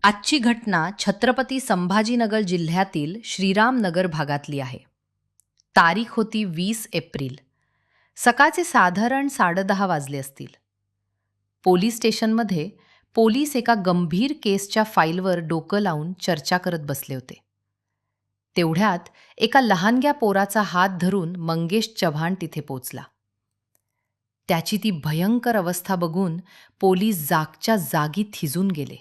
आजची घटना छत्रपती संभाजीनगर जिल्ह्यातील श्रीरामनगर भागातली आहे. तारीख होती 20 एप्रिल. सकाळचे साधारण 10:30 वाजले असतील. पोलीस स्टेशनमध्ये पोलीस एका गंभीर केसच्या फाईलवर डोकं लावून चर्चा करत बसले होते. तेवढ्यात एका लहानग्या पोराचा हात धरून मंगेश चव्हाण तिथे पोचला. त्याची ती भयंकर अवस्था बघून पोलीस जागच्या जागी थिजून गेले.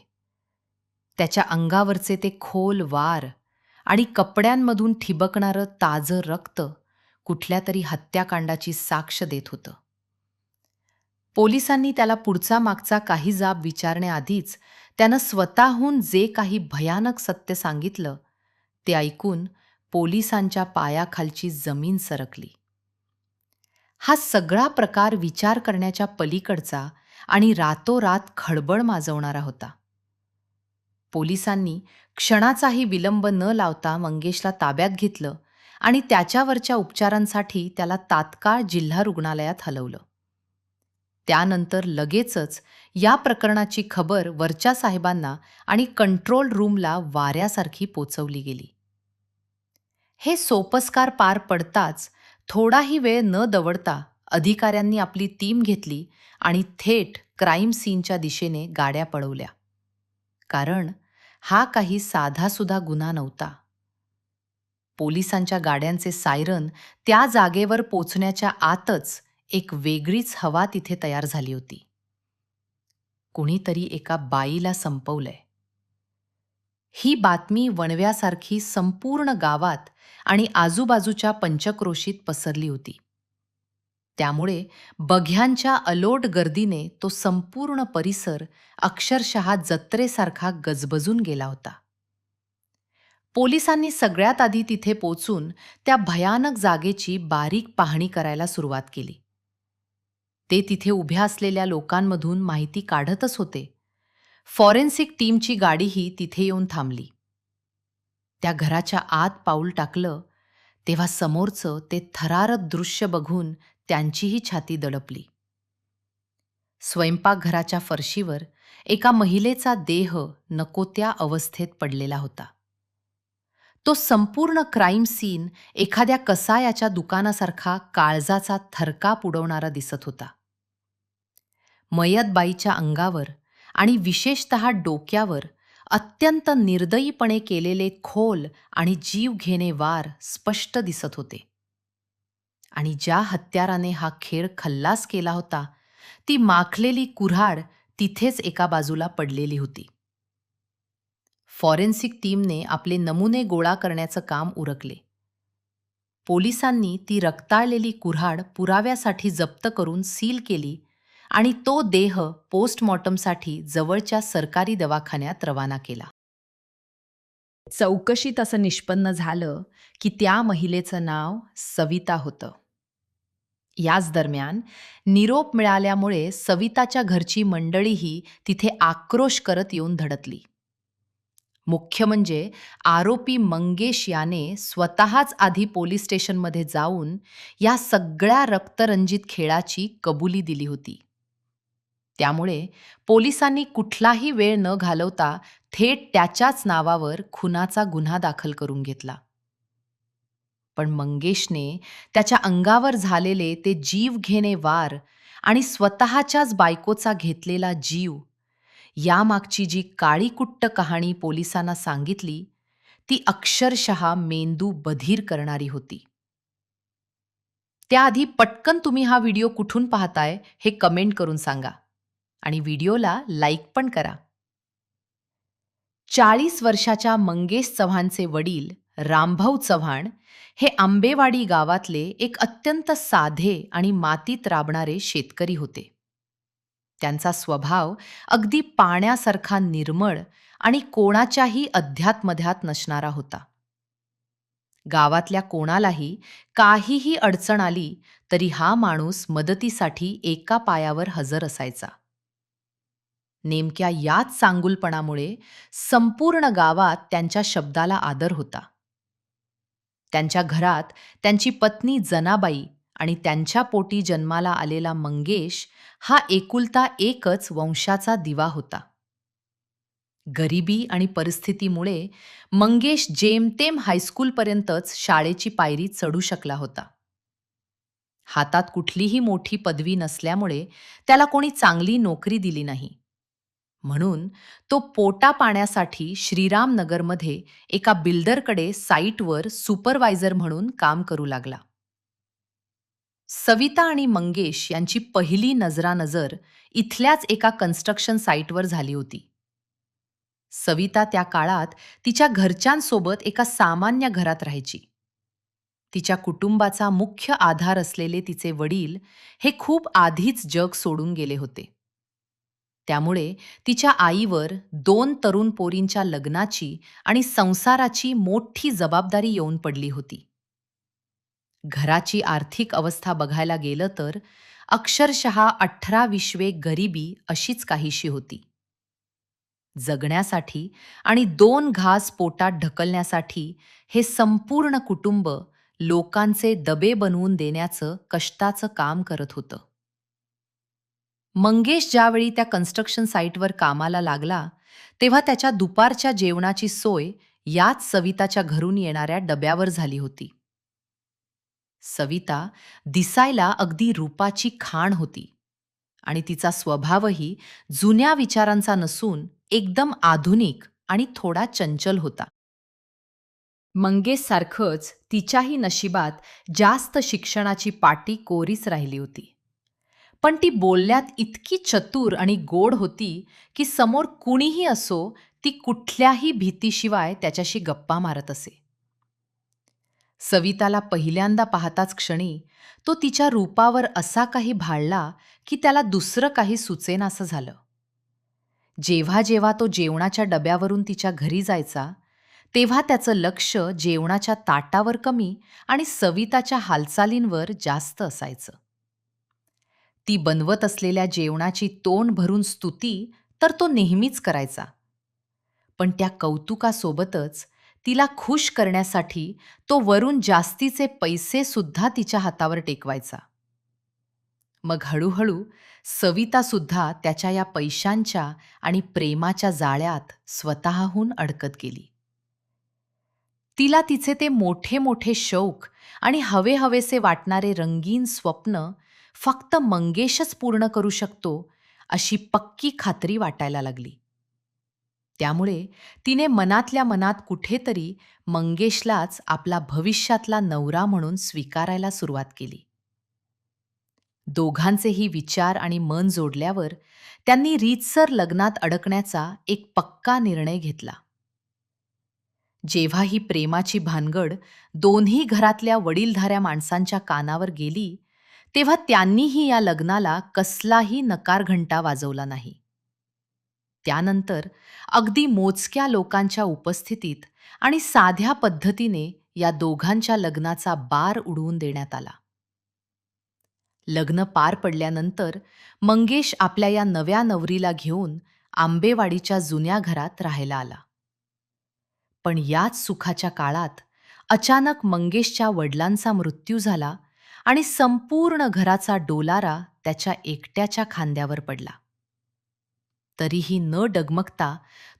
त्याच्या अंगावरचे ते खोल वार आणि कपड्यांमधून ठिबकणारं ताजं रक्त कुठल्या तरी हत्याकांडाची साक्ष देत होतं. पोलिसांनी त्याला पुढचा मागचा काही जाब विचारण्याआधीच त्यानं स्वतःहून जे काही भयानक सत्य सांगितलं ते ऐकून पोलिसांच्या पायाखालची जमीन सरकली. हा सगळा प्रकार विचार करण्याच्या पलीकडचा आणि रातोरात खळबळ माजवणारा होता. पोलिसांनी क्षणाचाही विलंब न लावता मंगेशला ताब्यात घेतलं आणि त्याच्यावरच्या उपचारांसाठी त्याला तात्काळ जिल्हा रुग्णालयात हलवलं. त्यानंतर लगेचच या प्रकरणाची खबर वरच्या साहेबांना आणि कंट्रोल रूमला वाऱ्यासारखी पोचवली गेली. हे सोपस्कार पार पडताच थोडाही वेळ न दवडता अधिकाऱ्यांनी आपली टीम घेतली आणि थेट क्राईम सीनच्या दिशेने गाड्या पळवल्या. कारण हा काही साधासुधा गुन्हा नव्हता. पोलिसांच्या गाड्यांचे सायरन त्या जागेवर पोचण्याच्या आतच एक वेगळीच हवा तिथे तयार झाली होती. कुणीतरी एका बाईला संपवलंय. ही बातमी वणव्यासारखी संपूर्ण गावात आणि आजूबाजूच्या पंचक्रोशीत पसरली होती. त्यामुळे बघ्यांच्या अलोट गर्दीने तो संपूर्ण परिसर अक्षरशः जत्रेसारखा गजबजून गेला होता. पोलिसांनी सगळ्यात आधी तिथे पोचून त्या भयानक जागेची बारीक पाहणी करायला सुरुवात केली. ते तिथे उभ्या असलेल्या लोकांमधून माहिती काढतच होते. फॉरेन्सिक टीमची गाडीही तिथे येऊन थांबली. त्या घराच्या आत पाऊल टाकलं तेव्हा समोरचं ते थरारक दृश्य बघून त्यांचीही छाती दडपली. स्वयंपाकघराच्या फरशीवर एका महिलेचा देह नको त्या अवस्थेत पडलेला होता. तो संपूर्ण क्राईम सीन एखाद्या कसायाच्या दुकानासारखा काळजाचा थरकाप उडवणारा दिसत होता. मयत बाईच्या अंगावर आणि विशेषतः डोक्यावर अत्यंत निर्दयीपणे केलेले खोल आणि जीवघेणे वार स्पष्ट दिसत होते. आणि ज्या हत्याराने हा खेळ खल्लास केला होता ती माखलेली कुऱ्हाड तिथेच एका बाजूला पडलेली होती. फॉरेन्सिक टीमने आपले नमुने गोळा करण्याचं काम उरकले. पोलिसांनी ती रक्ताळलेली कुऱ्हाड पुराव्यासाठी जप्त करून सील केली आणि तो देह पोस्टमॉर्टमसाठी जवळच्या सरकारी दवाखान्यात रवाना केला. चौकशीत असं निष्पन्न झालं की त्या महिलेचं नाव सविता होतं. याच दरम्यान निरोप मिळाल्यामुळे सविताच्या घरची मंडळीही तिथे आक्रोश करत येऊन धडकली. मुख्य म्हणजे आरोपी मंगेश याने स्वतःच आधी पोलीस स्टेशनमध्ये जाऊन या सगळ्या रक्तरंजित खेळाची कबुली दिली होती. त्यामुळे पोलिसांनी कुठलाही वेळ न घालवता थेट त्याच्याच नावावर खुनाचा गुन्हा दाखल करून घेतला. पण मंगेशने त्याच्या अंगावर झालेले ते जीवघेणे वार आणि स्वतःच्याच बायकोचा घेतलेला जीव यामागची जी काळीकुट्ट कहाणी पोलिसांना सांगितली ती अक्षरशः मेंदू बधीर करणारी होती. त्याआधी पटकन तुम्ही हा व्हिडिओ कुठून पाहताय हे कमेंट करून सांगा आणि व्हिडिओला लाईक पण करा. 40 वर्षाच्या मंगेश चव्हाणचे वडील रामभाऊ चव्हाण हे आंबेवाडी गावातले एक अत्यंत साधे आणि मातीत राबणारे शेतकरी होते. त्यांचा स्वभाव अगदी पाण्यासारखा निर्मळ आणि कोणाच्याही अध्यात्मध्यात नसणारा होता. गावातल्या कोणालाही काहीही अडचण आली तरी हा माणूस मदतीसाठी एका पायावर हजर असायचा. नेमक्या याच चांगुलपणामुळे संपूर्ण गावात त्यांच्या शब्दाला आदर होता. त्यांच्या घरात त्यांची पत्नी जनाबाई आणि त्यांच्या पोटी जन्माला आलेला मंगेश हा एकुलता एकच वंशाचा दिवा होता. गरिबी आणि परिस्थितीमुळे मंगेश जेमतेम हायस्कूलपर्यंतच शाळेची पायरी चढू शकला होता. हातात कुठलीही मोठी पदवी नसल्यामुळे त्याला कोणी चांगली नोकरी दिली नाही. म्हणून तो पोटापाण्यासाठी श्रीरामनगरमध्ये एका बिल्डरकडे साईटवर सुपरवायझर म्हणून काम करू लागला. सविता आणि मंगेश यांची पहिली नजरानजर इथल्याच एका कन्स्ट्रक्शन साईटवर झाली होती. सविता त्या काळात तिच्या घरच्यांसोबत एका सामान्य घरात राहायची. तिच्या कुटुंबाचा मुख्य आधार असलेले तिचे वडील हे खूप आधीच जग सोडून गेले होते. त्यामुळे तिच्या आईवर 2 तरुण पोरींच्या लग्नाची आणि संसाराची मोठी जबाबदारी येऊन पडली होती. घराची आर्थिक अवस्था बघायला गेलं तर अक्षरशः 18-20 गरिबी अशीच काहीशी होती. जगण्यासाठी आणि 2 घास पोटात ढकलण्यासाठी हे संपूर्ण कुटुंब लोकांचे डबे बनवून देण्याचं कष्टाचं काम करत होतं. मंगेश ज्यावेळी त्या कन्स्ट्रक्शन साईटवर कामाला लागला, तेव्हा त्याच्या दुपारच्या जेवणाची सोय याच सविताच्या घरून येणाऱ्या डब्यावर झाली होती. सविता दिसायला अगदी रूपाची खाण होती आणि तिचा स्वभावही जुन्या विचारांचा नसून एकदम आधुनिक आणि थोडा चंचल होता. मंगेशसारखंच तिच्याही नशिबात जास्त शिक्षणाची पाटी कोरीच राहिली होती. पण ती बोलण्यात इतकी चतुर आणि गोड होती की समोर कुणीही असो ती कुठल्याही भीतीशिवाय त्याच्याशी गप्पा मारत असे. सविताला पहिल्यांदा पाहताच क्षणी तो तिच्या रूपावर असा काही भाळला की त्याला दुसरं काही सुचेनासं झालं. जेव्हा जेव्हा तो जेवणाच्या डब्यावरून तिच्या घरी जायचा, तेव्हा त्याचं लक्ष जेवणाच्या ताटावर कमी आणि सविताच्या हालचालींवर जास्त असायचं. ती बनवत असलेल्या जेवणाची तोंड भरून स्तुती तर तो नेहमीच करायचा. पण त्या कौतुकासोबतच तिला खुश करण्यासाठी तो वरून जास्तीचे पैसे सुद्धा तिच्या हातावर टेकवायचा. मग हळूहळू सवितासुद्धा त्याच्या या पैशांच्या आणि प्रेमाच्या जाळ्यात स्वतःहून अडकत गेली. तिला तिचे ते मोठे मोठे शौक आणि हवेहवेसे वाटणारे रंगीन स्वप्न फक्त मंगेशच पूर्ण करू शकतो अशी पक्की खात्री वाटायला लागली. त्यामुळे तिने मनातल्या मनात कुठेतरी मंगेशलाच आपला भविष्यातला नवरा म्हणून स्वीकारायला सुरुवात केली. दोघांचेही विचार आणि मन जोडल्यावर त्यांनी रीतसर लग्नात अडकण्याचा एक पक्का निर्णय घेतला. जेव्हा ही प्रेमाची भानगड दोन्ही घरातल्या वडीलधाऱ्या माणसांच्या कानावर गेली, तेव्हा त्यांनीही या लग्नाला कसलाही नकार घंटा वाजवला नाही. त्यानंतर अगदी मोजक्या लोकांच्या उपस्थितीत आणि साध्या पद्धतीने या दोघांच्या लग्नाचा बार उडवून देण्यात आला. लग्न पार पडल्यानंतर मंगेश आपल्या या नव्या नवरीला घेऊन आंबेवाडीच्या जुन्या घरात राहायला आला. पण याच सुखाच्या काळात अचानक मंगेशच्या वडिलांचा मृत्यू झाला आणि संपूर्ण घराचा डोलारा त्याच्या एकट्याच्या खांद्यावर पडला. तरीही न डगमगता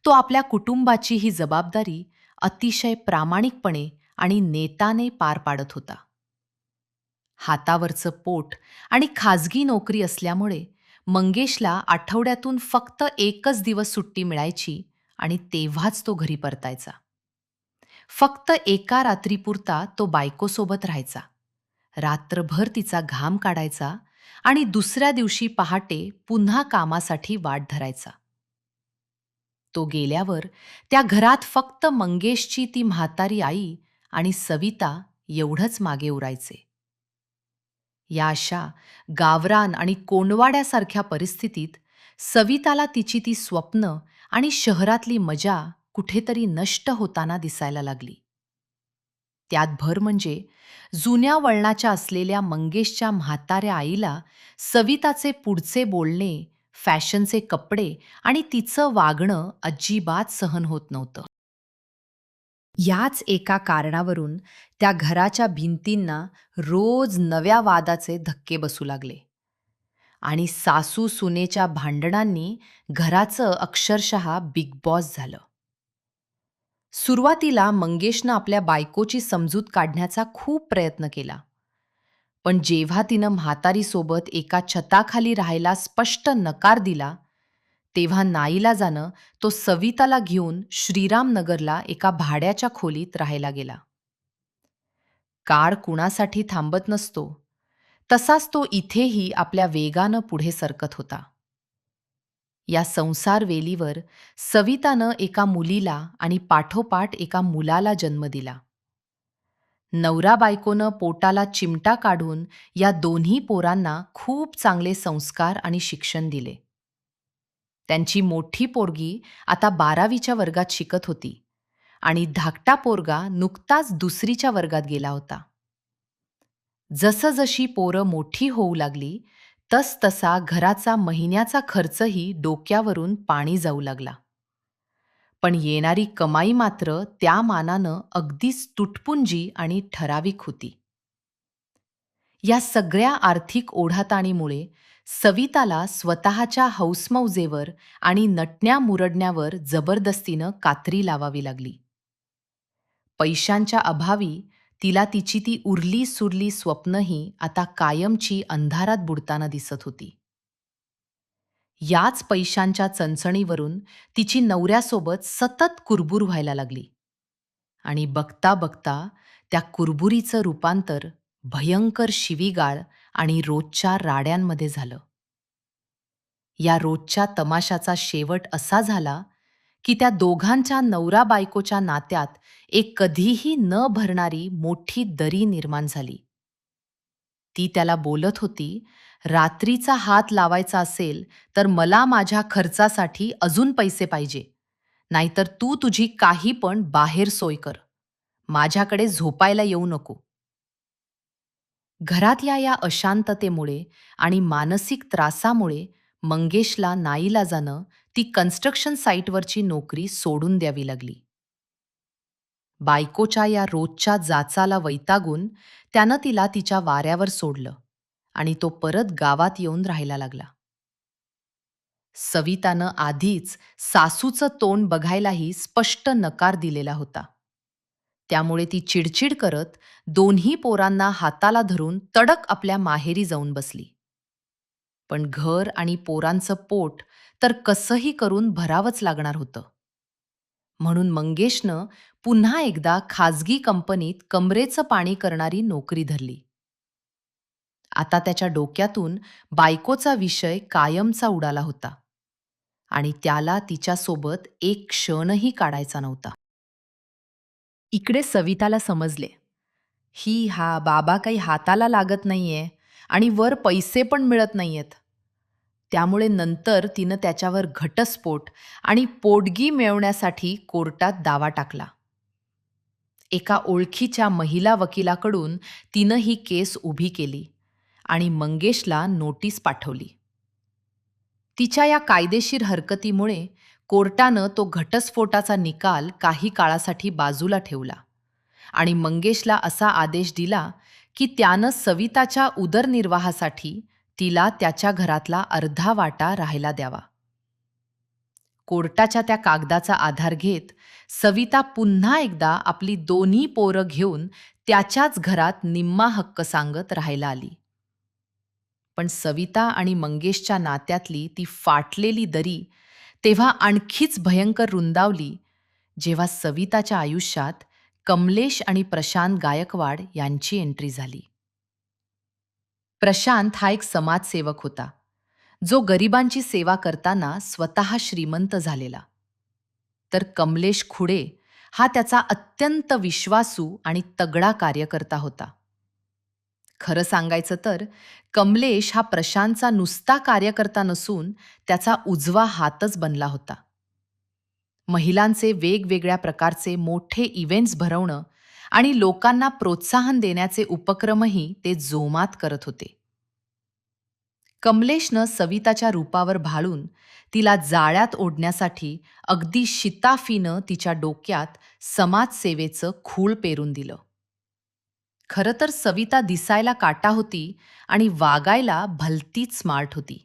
तो आपल्या कुटुंबाची ही जबाबदारी अतिशय प्रामाणिकपणे आणि नेताने पार पाडत होता. हातावरचं पोट आणि खाजगी नोकरी असल्यामुळे मंगेशला आठवड्यातून फक्त 1च दिवस सुट्टी मिळायची आणि तेव्हाच तो घरी परतायचा. फक्त एका रात्रीपुरता तो बायकोसोबत राहायचा. रात्रभर तिचा घाम काढायचा आणि दुसऱ्या दिवशी पहाटे पुन्हा कामासाठी वाट धरायचा. तो गेल्यावर त्या घरात फक्त मंगेशची ती म्हातारी आई आणि सविता एवढंच मागे उरायचे. या अशा गावरान आणि कोंडवाड्यासारख्या परिस्थितीत सविताला तिची ती स्वप्न आणि शहरातली मजा कुठेतरी नष्ट होताना दिसायला लागली. त्यात भर म्हणजे जुन्या वळणाच्या असलेल्या मंगेशच्या म्हाताऱ्या आईला सविताचे पुढचे बोलणे, फॅशनचे कपडे आणि तिचं वागणं अजिबात सहन होत नव्हतं. याच एका कारणावरून त्या घराच्या भिंतींना रोज नव्या वादाचे धक्के बसू लागले आणि सासू सुनेच्या भांडणांनी घराचं अक्षरशः बिग बॉस झालं. सुरुवातीला मंगेशनं आपल्या बायकोची समजूत काढण्याचा खूप प्रयत्न केला. पण जेव्हा तिनं म्हातारीसोबत एका छताखाली राहायला स्पष्ट नकार दिला, तेव्हा नाईलाजानं तो सविताला घेऊन श्रीरामनगरला एका भाड्याच्या खोलीत राहायला गेला. काळ कुणासाठी थांबत नसतो, तसाच तो इथेही आपल्या वेगानं पुढे सरकत होता. या संसार वेलीवर सवितानं एका मुलीला आणि पाठोपाठ एका मुलाला जन्म दिला. नवरा बायकोनं पोटाला चिमटा काढून या दोन्ही पोरांना खूप चांगले संस्कार आणि शिक्षण दिले. त्यांची मोठी पोरगी आता 12वीच्या वर्गात शिकत होती आणि धाकटा पोरगा नुकताच 2रीच्या वर्गात गेला होता. जसजशी पोरं मोठी होऊ लागली, तसतसा घराचा महिन्याचा खर्चही डोक्यावरून पाणी जाऊ लागला. पण येणारी कमाई मात्र त्या मानानं अगदीच तुटपुंजी आणि ठराविक होती. या सगळ्या आर्थिक ओढाताणीमुळे सविताला स्वतःच्या हौसमौजेवर आणि नटण्या-मुरडण्यावर जबरदस्तीनं कात्री लावावी लागली. पैशांच्या अभावी तिला तिची ती उरली-सुरली स्वप्नही आता कायमची अंधारात बुडताना दिसत होती. याच पैशांच्या चणचणीवरून तिची नवऱ्यासोबत सतत कुरबुर व्हायला लागली. आणि बघता बघता त्या कुरबुरीचं रूपांतर भयंकर शिवीगाळ आणि रोजच्या राड्यांमध्ये झालं. या रोजच्या तमाशाचा शेवट असा झाला की त्या दोघांच्या नवरा बायकोच्या नात्यात एक कधीही न भरणारी मोठी दरी निर्माण झाली. ती त्याला बोलत होती, रात्रीचा हात लावायचा असेल तर मला माझ्या खर्चासाठी अजून पैसे पाहिजे, नाहीतर तू तुझी काही पण बाहेर सोय कर, माझ्याकडे झोपायला येऊ नको. घरातल्या या अशांततेमुळे आणि मानसिक त्रासामुळे मंगेशला नाईलाजानं ती कन्स्ट्रक्शन साईटवरची नोकरी सोडून द्यावी लागली. बायकोच्या या रोजच्या जाचाला वैतागून त्यानं तिला तिच्या वाऱ्यावर सोडलं आणि तो परत गावात येऊन राहायला लागला. सवितानं आधीच सासूचं तोंड बघायलाही स्पष्ट नकार दिलेला होता. त्यामुळे ती चिडचिड करत दोन्ही पोरांना हाताला धरून तडक आपल्या माहेरी जाऊन बसली. पण घर आणि पोरांचं पोट तर कसंही करून भरावंच लागणार होतं. म्हणून मंगेशनं पुन्हा एकदा खाजगी कंपनीत कमरेचं पाणी करणारी नोकरी धरली. आता त्याच्या डोक्यातून बायकोचा विषय कायमचा उडाला होता आणि त्याला तिच्यासोबत एक क्षणही काढायचा नव्हता. इकडे सविताला समजले, हा बाबा काही हाताला लागत नाहीये आणि वर पैसे पण मिळत नाहीयेत. त्यामुळे नंतर तिनं त्याच्यावर घटस्फोट आणि पोटगी मिळवण्यासाठी कोर्टात दावा टाकला. एका ओळखीच्या महिला वकिलाकडून तिनं ही केस उभी केली आणि मंगेशला नोटीस पाठवली. तिच्या या कायदेशीर हरकतीमुळे कोर्टानं तो घटस्फोटाचा निकाल काही काळासाठी बाजूला ठेवला आणि मंगेशला असा आदेश दिला की त्यानं सविताच्या उदरनिर्वाहासाठी तिला त्याच्या घरातला अर्धा वाटा राहायला द्यावा. कोर्टाच्या त्या कागदाचा आधार घेत सविता पुन्हा एकदा आपली दोन्ही पोरं घेऊन त्याच्याच घरात निम्मा हक्क सांगत राहायला आली. पण सविता आणि मंगेशच्या नात्यातली ती फाटलेली दरी तेव्हा आणखीच भयंकर रुंदावली, जेव्हा सविताच्या आयुष्यात कमलेश आणि प्रशांत गायकवाड यांची एंट्री झाली. प्रशांत हा एक समाजसेवक होता, जो गरिबांची सेवा करताना स्वतः श्रीमंत झालेला. तर कमलेश खुडे हा त्याचा अत्यंत विश्वासू आणि तगडा कार्यकर्ता होता. खरं सांगायचं तर कमलेश हा प्रशांतचा नुसता कार्यकर्ता नसून त्याचा उजवा हातच बनला होता. महिलांचे वेगवेगळ्या प्रकारचे मोठे इव्हेंट्स भरवणं आणि लोकांना प्रोत्साहन देण्याचे उपक्रमही ते जोमात करत होते. कमलेशनं सविताच्या रूपावर भाळून तिला जाळ्यात ओढण्यासाठी अगदी शिताफीनं तिच्या डोक्यात समाजसेवेचं खूळ पेरून दिलं. खरं तर सविता दिसायला काटा होती आणि वागायला भलतीच स्मार्ट होती.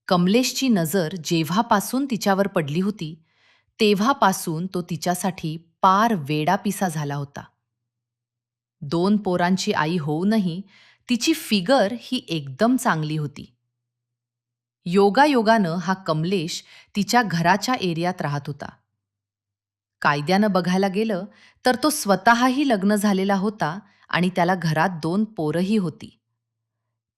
कमलेशची नजर जेव्हापासून तिच्यावर पडली होती, तेव्हापासून तो तिच्यासाठी पार वेडापिसा झाला होता. 2 पोरांची आई होऊनही तिची फिगर ही एकदम चांगली होती. योगायोगानं हा कमलेश तिच्या घराच्या एरियात राहत होता. कायद्यानं बघायला गेलं तर तो स्वतःही लग्न झालेला होता आणि त्याला घरात 2 पोरंही होती.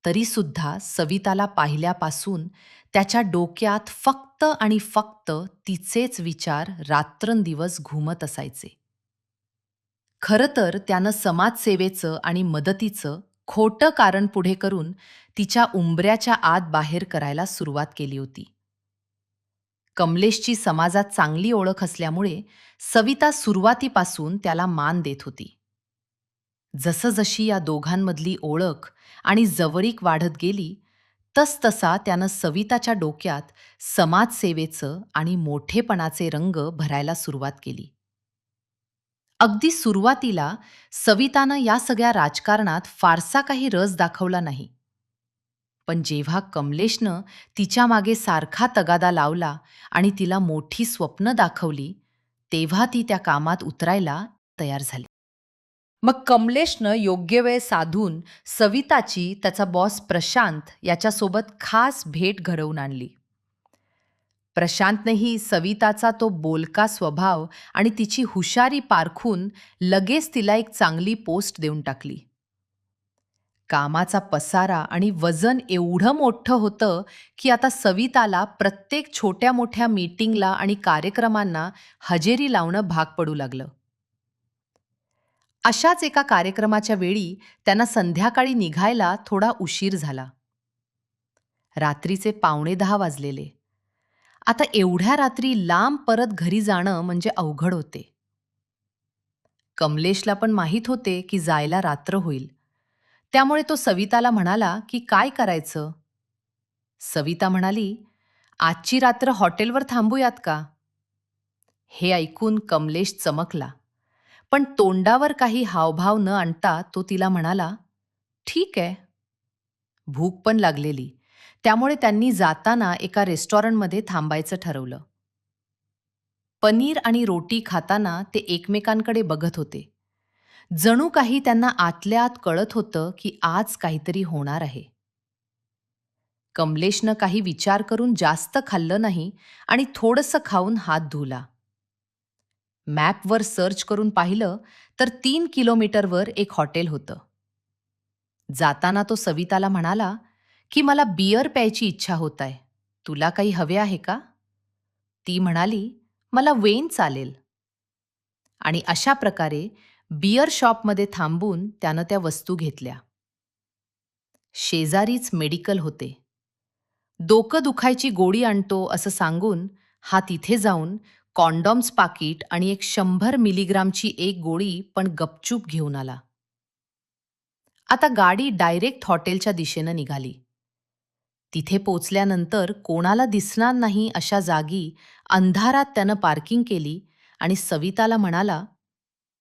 तरीसुद्धा सविताला पाहिल्यापासून त्याच्या डोक्यात फक्त आणि फक्त तिचेच विचार रात्रंदिवस घुमत असायचे. खरं तर त्यानं समाजसेवेचं आणि मदतीचं खोटं कारण पुढे करून तिच्या उंबऱ्याच्या आत बाहेर करायला सुरुवात केली होती. कमलेशची समाजात चांगली ओळख असल्यामुळे सविता सुरुवातीपासून त्याला मान देत होती. जसजशी या दोघांमधली ओळख आणि जवळीक वाढत गेली, तसतसा त्यानं सविताच्या डोक्यात समाजसेवेचं आणि मोठेपणाचे रंग भरायला सुरुवात केली. अगदी सुरुवातीला सवितानं या सगळ्या राजकारणात फारसा काही रस दाखवला नाही. पण जेव्हा कमलेशनं तिच्या मागे सारखा तगादा लावला आणि तिला मोठी स्वप्न दाखवली, तेव्हा ती त्या कामात उतरायला तयार झाली. मग कमलेशनं योग्य वेळ साधून सविताची त्याचा बॉस प्रशांत याच्यासोबत खास भेट घडवून आणली. प्रशांतनेही सविताचा तो बोलका स्वभाव आणि तिची हुशारी पारखून लगेच तिला एक चांगली पोस्ट देऊन टाकली. कामाचा पसारा आणि वजन एवढं मोठं होतं की आता सविताला प्रत्येक छोट्या-मोठ्या मीटिंगला आणि कार्यक्रमांना हजेरी लावणं भाग पडू लागलं. अशाच एका कार्यक्रमाच्या वेळी त्यांना संध्याकाळी निघायला थोडा उशीर झाला. रात्रीचे 9:45 वाजलेले. आता एवढ्या रात्री लांब परत घरी जाणं म्हणजे अवघड होते. कमलेशला पण माहीत होते की जायला रात्र होईल. त्यामुळे तो सविताला म्हणाला की काय करायचं? सविता म्हणाली, "आजची रात्र हॉटेलवर थांबूयात का?" हे ऐकून कमलेश चमकला. पण तोंडावर काही हावभाव न आणता तो तिला म्हणाला, "ठीक आहे." भूक पण लागलेली. त्यामुळे त्यांनी जाताना एका रेस्टॉरंटमध्ये थांबायचं ठरवलं. पनीर आणि रोटी खाताना ते एकमेकांकडे बघत होते. जणू काही त्यांना आतल्या आत कळत होतं की आज काहीतरी होणार आहे. कमलेशनं काही विचार करून जास्त खाल्लं नाही आणि थोडंसं खाऊन हात धुला. मॅपवर सर्च करून पाहिलं तर 3 किलोमीटरवर एक हॉटेल होतं. जाताना तो सविताला म्हणाला की मला बियर प्यायची इच्छा होत आहे. तुला काही हवे आहे का? ती म्हणाली, "मला वेन चालेल." आणि अशा प्रकारे बियर शॉपमध्ये थांबून त्यानं त्या वस्तू घेतल्या. शेजारीच मेडिकल होते. डोकं दुखायची गोळी आणतो असं सांगून हा तिथे जाऊन कॉन्डॉम्स पाकीट आणि एक 100 मिलीग्रामची एक गोळी पण गपचूप घेऊन आला. आता गाडी डायरेक्ट हॉटेलच्या दिशेनं निघाली. तिथे पोचल्यानंतर कोणाला दिसणार नाही अशा जागी अंधारात त्यानं पार्किंग केली आणि सविताला म्हणाला,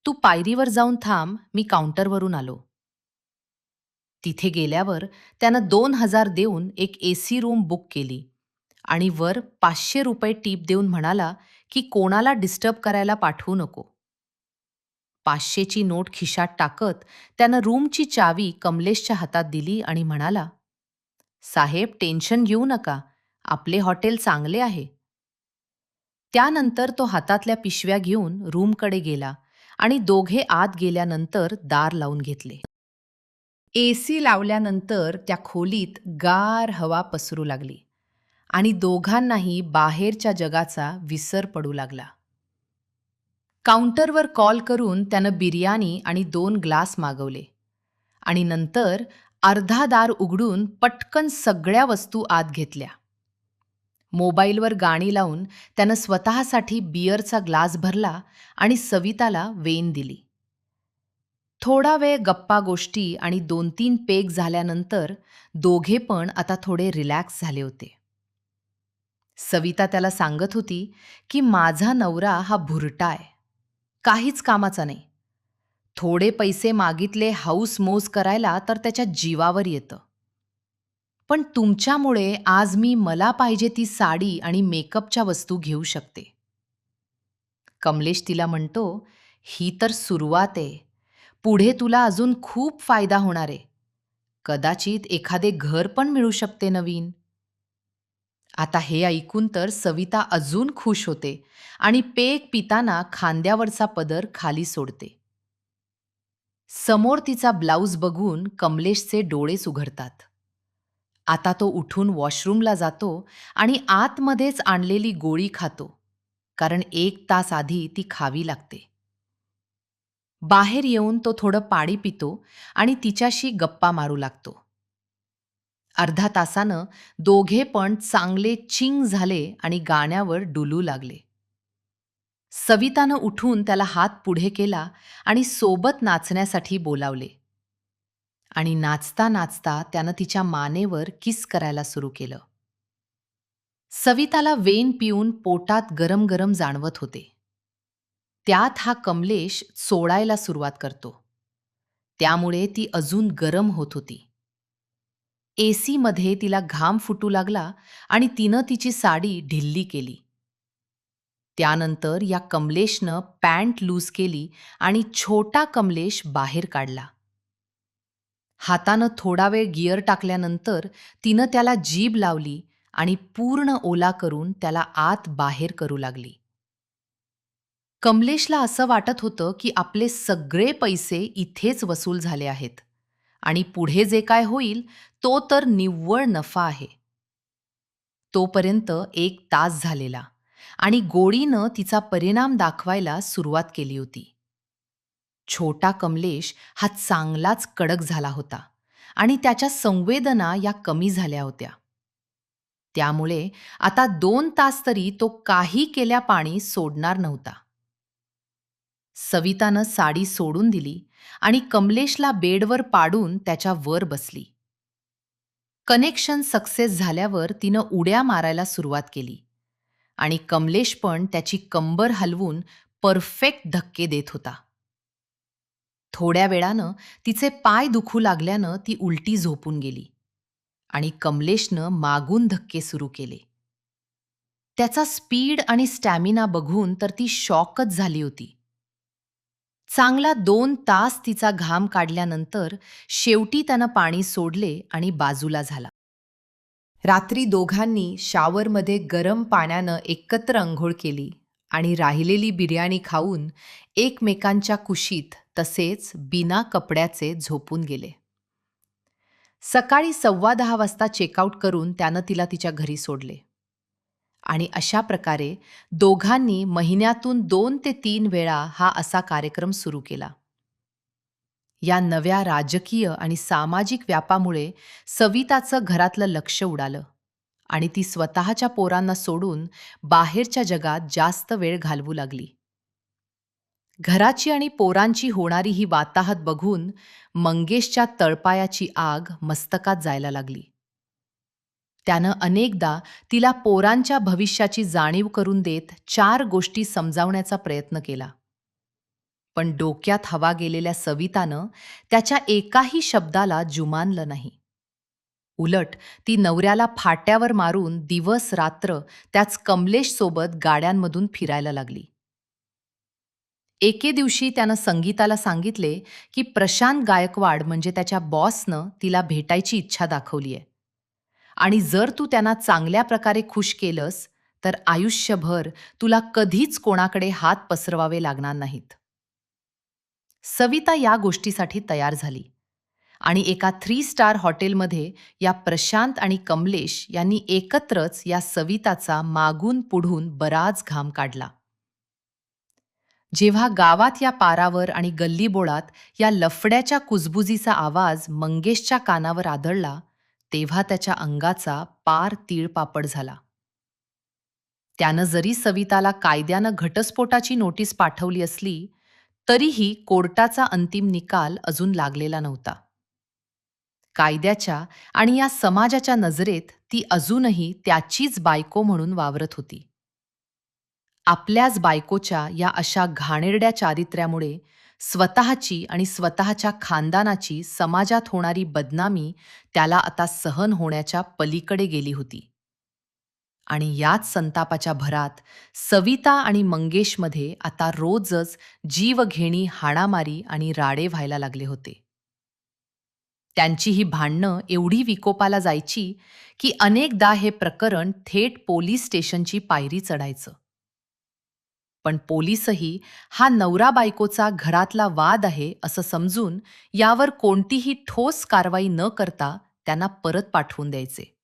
"तू पायरीवर जाऊन थांब, मी काउंटरवरून आलो." तिथे गेल्यावर त्यानं 2,000 देऊन एक एसी रूम बुक केली आणि वर ₹500 टीप देऊन म्हणाला की कोणाला डिस्टर्ब करायला पाठवू नको. 500ची नोट खिशात टाकत त्यानं रूमची चावी कमलेशच्या हातात दिली आणि म्हणाला, "साहेब, टेन्शन घेऊ नका. आपले हॉटेल चांगले आहे." त्यानंतर तो हातातल्या पिशव्या घेऊन रूमकडे गेला आणि दोघे आत गेल्यानंतर दार लावून घेतले. एसी लावल्यानंतर त्या खोलीत गार हवा पसरू लागली आणि दोघांनाही बाहेरच्या जगाचा विसर पडू लागला. काउंटरवर कॉल करून त्यानं बिर्याणी आणि 2 ग्लास मागवले आणि नंतर अर्धा दार उघडून पटकन सगळ्या वस्तू आत घेतल्या. मोबाईलवर गाणी लावून त्यानं स्वतःसाठी बियरचा ग्लास भरला आणि सविताला वेन दिली. थोडा वेळ गप्पा गोष्टी आणि 2-3 पेग झाल्यानंतर दोघे पण आता थोडे रिलॅक्स झाले होते. सविता त्याला सांगत होती की माझा नवरा हा भुरटा आहे. काहीच कामाचा नाही. थोडे पैसे मागितले हौस मौज करायला तर त्याच्या जीवावर येतं. पण तुमच्यामुळे आज मी मला पाहिजे ती साडी आणि मेकअपच्या वस्तू घेऊ शकते. कमलेश तिला म्हणतो, ही तर सुरुवात आहे. पुढे तुला अजून खूप फायदा होणार आहे. कदाचित एखादे घर पण मिळू शकते नवीन. आता हे ऐकून तर सविता अजून खुश होते आणि पेक पिताना खांद्यावरचा पदर खाली सोडते. समोर तिचा ब्लाऊज बघून कमलेशचे डोळेच उघडतात. आता तो उठून वॉशरूमला जातो आणि आतमध्येच आणलेली गोळी खातो, कारण 1 तास आधी ती खावी लागते. बाहेर येऊन तो थोडं पाणी पितो आणि तिच्याशी गप्पा मारू लागतो. अर्ध्या तासानं दोघे पण चांगले चिंग झाले आणि गाण्यावर डुलू लागले. सवितानं उठून त्याला हात पुढे केला आणि सोबत नाचण्यासाठी बोलावले. आणि नाचता नाचता त्यानं तिच्या मानेवर किस करायला सुरू केलं. सविताला वेन पिऊन पोटात गरम गरम जाणवत होते. त्यात हा कमलेश चोळायला सुरुवात करतो. त्यामुळे ती अजून गरम होत होती. एसीमध्ये तिला घाम फुटू लागला आणि तिनं तिची साडी ढिल्ली केली. त्यानंतर या कमलेशनं पॅन्ट लूज केली आणि छोटा कमलेश बाहेर काढला. हातानं थोडा वेळ गिअर टाकल्यानंतर तिनं त्याला जीभ लावली आणि पूर्ण ओला करून त्याला आत बाहेर करू लागली. कमलेशला असं वाटत होतं की आपले सगळे पैसे इथेच वसूल झाले आहेत आणि पुढे जे काय होईल तो तर निव्वळ नफा आहे. तोपर्यंत 1 तास झालेला आणि गोळीनं तिचा परिणाम दाखवायला सुरुवात केली होती. छोटा कमलेश हा चांगलाच कडक झाला होता आणि त्याच्या संवेदना या कमी झाल्या होत्या. त्यामुळे आता 2 तास तरी तो काही केल्या पाणी सोडणार नव्हता. सवितानं साडी सोडून दिली आणि कमलेशला बेडवर पाडून त्याच्या वर बसली. कनेक्शन सक्सेस झाल्यावर तिनं उड्या मारायला सुरुवात केली आणि कमलेश पण त्याची कंबर हलवून परफेक्ट धक्के देत होता. थोड्या वेळानं तिचे पाय दुखू लागल्यानं ती उलटी झोपून गेली आणि कमलेशनं मागून धक्के सुरू केले. त्याचा स्पीड आणि स्टॅमिना बघून तर ती शॉकच झाली होती. चांगला 2 तास तिचा घाम काढल्यानंतर शेवटी त्यानं पाणी सोडले आणि बाजूला झाला. रात्री दोघांनी शॉवरमध्ये गरम पाण्यानं एकत्र अंघोळ केली आणि राहिलेली बिर्याणी खाऊन एकमेकांच्या कुशीत तसेच बिना कपड्याचे झोपून गेले. सकाळी 10:15 वाजता चेकआउट करून त्यानं तिला तिच्या घरी सोडले. आणि अशा प्रकारे दोघांनी महिन्यातून 2 ते 3 वेळा हा असा कार्यक्रम सुरू केला. या नव्या राजकीय आणि सामाजिक व्यापामुळे सविताचं घरातलं लक्ष उडालं आणि ती स्वतःच्या पोरांना सोडून बाहेरच्या जगात जास्त वेळ घालवू लागली. घराची आणि पोरांची होणारी ही वाताहत बघून मंगेशच्या तळपायाची आग मस्तकात जायला लागली. त्यानं अनेकदा तिला पोरांच्या भविष्याची जाणीव करून देत 4 गोष्टी समजावण्याचा प्रयत्न केला. पण डोक्यात हवा गेलेल्या सवितानं त्याच्या एकाही शब्दाला जुमानलं नाही. उलट ती नवऱ्याला फाट्यावर मारून दिवस रात्र त्याच कमलेशसोबत गाड्यांमधून फिरायला लागली. एके दिवशी त्यानं संगीताला सांगितले की प्रशांत गायकवाड म्हणजे त्याच्या बॉसनं तिला भेटायची इच्छा दाखवली आहे आणि जर तू त्यांना चांगल्या प्रकारे खुश केलंस तर आयुष्यभर तुला कधीच कोणाकडे हात पसरवावे लागणार नाहीत. सविता या गोष्टीसाठी तयार झाली आणि एका 3 स्टार हॉटेलमध्ये या प्रशांत आणि कमलेश यांनी एकत्रच या सविताचा मागून पुढून बराच घाम काढला. जेव्हा गावात या पारावर आणि गल्लीबोळात या लफड्याच्या कुजबुजीचा आवाज मंगेशच्या कानावर आदळला, तेव्हा त्याच्या अंगाचा पार तीळपापड झाला. त्यानं जरी सविताला कायद्यानं घटस्फोटाची नोटीस पाठवली असली, तरीही कोर्टाचा अंतिम निकाल अजून लागलेला नव्हता. कायद्याच्या आणि या समाजाच्या नजरेत ती अजूनही त्याचीच बायको म्हणून वावरत होती. आपल्याच बायकोच्या या अशा घाणेरड्या चारित्र्यामुळे स्वतःची आणि स्वतःच्या खानदानाची समाजात होणारी बदनामी त्याला आता सहन होण्याच्या पलीकडे गेली होती. आणि याच संतापाच्या भरात सविता आणि मंगेशमध्ये आता रोजच जीवघेणी हाणामारी आणि राडे व्हायला लागले होते. त्यांची ही भांडणं एवढी विकोपाला जायची की अनेकदा हे प्रकरण थेट पोलीस स्टेशनची पायरी चढायचं. पण पोलीसही हा नवरा-बायकोचा घरातला वाद आहे असं समजून यावर कोणतीही ठोस कारवाई न करता त्यांना परत पाठवून द्यायचे.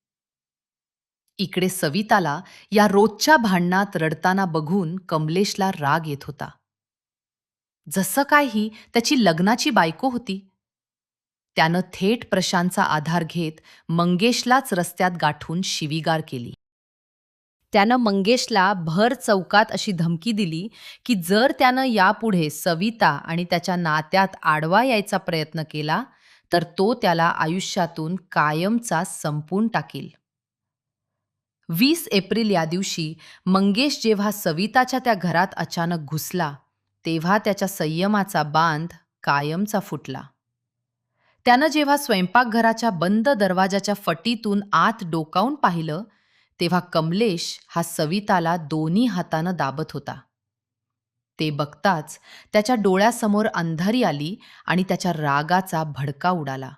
इकडे सविताला या रोजच्या भांडणात रडताना बघून कमलेशला राग येत होता. जसं काय ही त्याची लग्नाची बायको होती. त्यानं थेट प्रशांतचा आधार घेत मंगेशलाच रस्त्यात गाठून शिवीगाळ केली. त्यानं मंगेशला भर चौकात अशी धमकी दिली की जर त्यानं यापुढे सविता आणि त्याच्या नात्यात आडवा यायचा प्रयत्न केला तर तो त्याला आयुष्यातून कायमचा संपवून टाकील. 20 एप्रिल या दिवशी मंगेश जेव्हा सविताच्या त्या घरात अचानक घुसला, तेव्हा त्याच्या संयमाचा बांध कायमचा फुटला. त्यानं जेव्हा स्वयंपाकघराच्या बंद दरवाजाच्या फटीतून आत डोकावून पाहिलं, तेव्हा कमलेश हा सविताला दोन्ही हातानं दाबत होता. ते बघताच त्याच्या डोळ्यासमोर अंधारी आली आणि त्याच्या रागाचा भडका उडाला.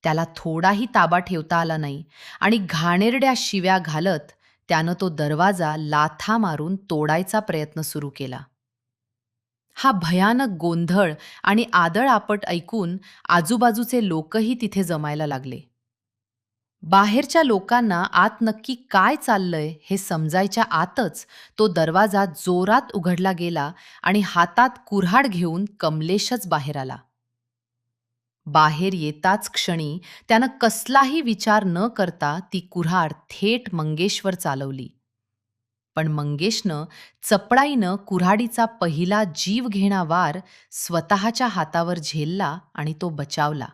त्याला थोडाही ताबा ठेवता आला नाही आणि घाणेरड्या शिव्या घालत त्यानं तो दरवाजा लाथा मारून तोडायचा प्रयत्न सुरू केला. हा भयानक गोंधळ आणि आदळआपट ऐकून आजूबाजूचे लोकही तिथे जमायला लागले. बाहेरच्या लोकांना आत नक्की काय चाललंय हे समजायच्या आतच तो दरवाजा जोरात उघडला गेला आणि हातात कुऱ्हाड घेऊन कमलेशच बाहेर आला. बाहेर येताच क्षणी त्यानं कसलाही विचार न करता ती कुऱ्हाड थेट मंगेशवर चालवली. पण मंगेशनं चपळाईनं कुऱ्हाडीचा पहिला जीवघेणा वार स्वतःच्या हातावर झेलला आणि तो बचावला.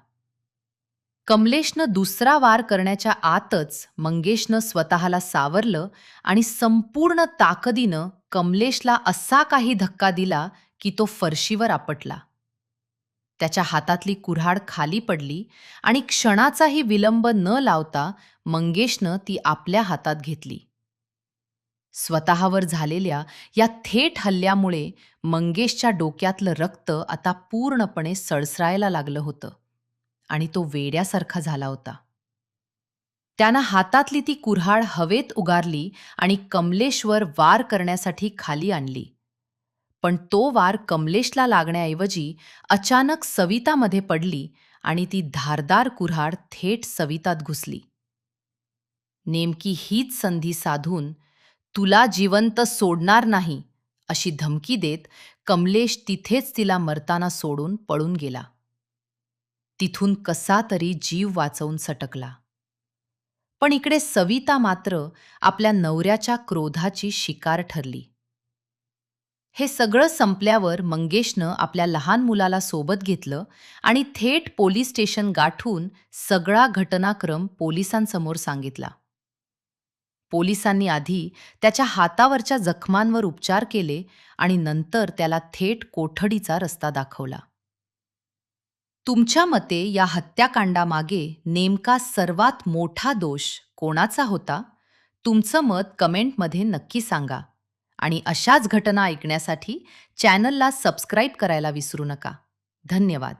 कमलेशनं दुसरा वार करण्याच्या आतच मंगेशनं स्वतःला सावरलं आणि संपूर्ण ताकदीनं कमलेशला असा काही धक्का दिला की तो फरशीवर आपटला. त्याच्या हातातली कुऱ्हाड खाली पडली आणि क्षणाचाही विलंब न लावता मंगेशनं ती आपल्या हातात घेतली. स्वतःवर झालेल्या या थेट हल्ल्यामुळे मंगेशच्या डोक्यातलं रक्त आता पूर्णपणे सळसळायला लागलं होतं आणि तो वेड्यासारखा झाला होता. त्यानं हातातली ती कुऱ्हाड हवेत उगारली आणि कमलेशवर वार करण्यासाठी खाली आणली. पण तो वार कमलेशला लागण्याऐवजी अचानक सवितामध्ये पडली आणि ती धारदार कुऱ्हाड थेट सवितात घुसली. नेमकी हीच संधी साधून तुला जिवंत सोडणार नाही अशी धमकी देत कमलेश तिथेच तिला मरताना सोडून पळून गेला. तिथून कसा तरी जीव वाचवून सटकला. पण इकडे सविता मात्र आपल्या नवऱ्याच्या क्रोधाची शिकार ठरली. हे सगळं संपल्यावर मंगेशनं आपल्या लहान मुलाला सोबत घेतलं आणि थेट पोलीस स्टेशन गाठून सगळा घटनाक्रम पोलिसांसमोर सांगितला. पोलिसांनी आधी त्याच्या हातावरच्या जखमांवर उपचार केले आणि नंतर त्याला थेट कोठडीचा रस्ता दाखवला. तुमच्या मते या हत्याकांडामागे नेमका सर्वात मोठा दोष कोणाचा होता? तुमचं मत कमेंटमध्ये नक्की सांगा. आणि अशाच घटना ऐकण्यासाठी चॅनलला सबस्क्राईब करायला विसरू नका. धन्यवाद.